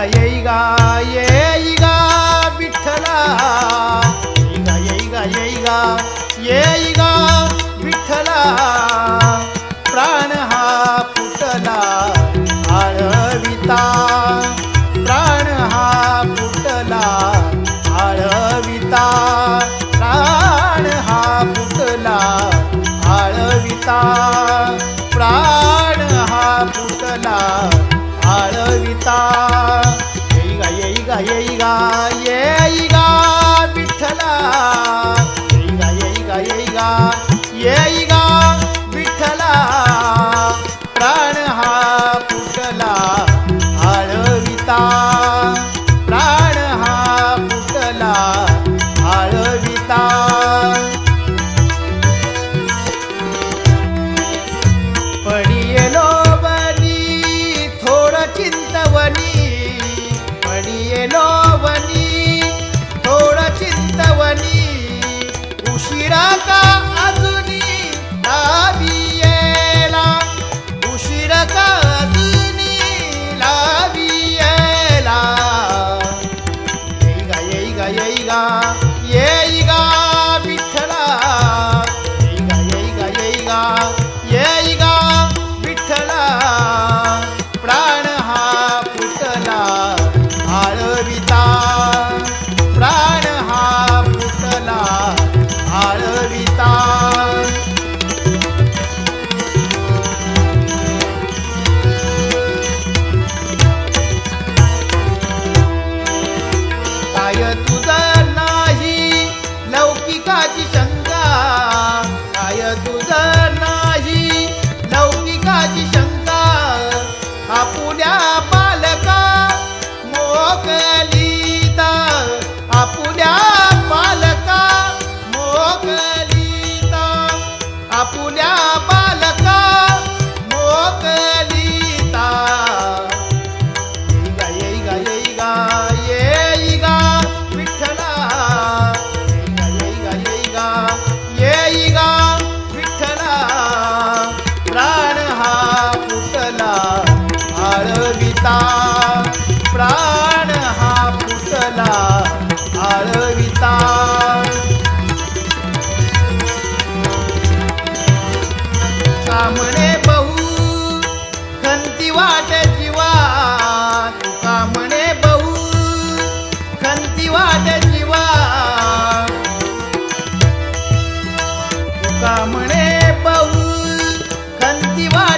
येई गा येई गा विठ्ठला येई गा येई गा येई गा विठ्ठला प्राण हा फुटला आळविता प्राण हा फुटला आळविता प्राण हा फुटला आळविता प्राण हा फुटला आळविता येई गा येई गा येई गा येई गा विठ्ठला येई गा येई गा येई गा येई गा विठ्ठला प्राण हा फुटला आळविता प्राण हा फुटला आळविता पडियेलो वनी थोड चिंतवनी पडियेलो वनी थोड चिंतवनी उशिरा का अजुनी लावियेला उशिरा का अजुनी लावियेला येई गा येई गा येई गा येई गा विठ्ठला येई गा येई गा येई गा येई गा विठ्ठला प्राण हा फुटला आळविता प्राण हा फुटला आळविता काय तुझं नाही लौकिकाची शंका काय तुझं नाही लौकिकाची शंका आपुल्या बालका मोकलीता आपुल्या बालका मोकलीता आपुल्या बालका मोकलीता येई गा येई गा येई गा विठ्ठला येई गा येई गा येई गा विठ्ठला प्राण हा फुटला आळविता प्राण हा फुटला आळविता कामणे बहु खंती वाट जीवा तुका म्हणे बहु खंती वाट जीवा तुका म्हणे बहु खंती वाट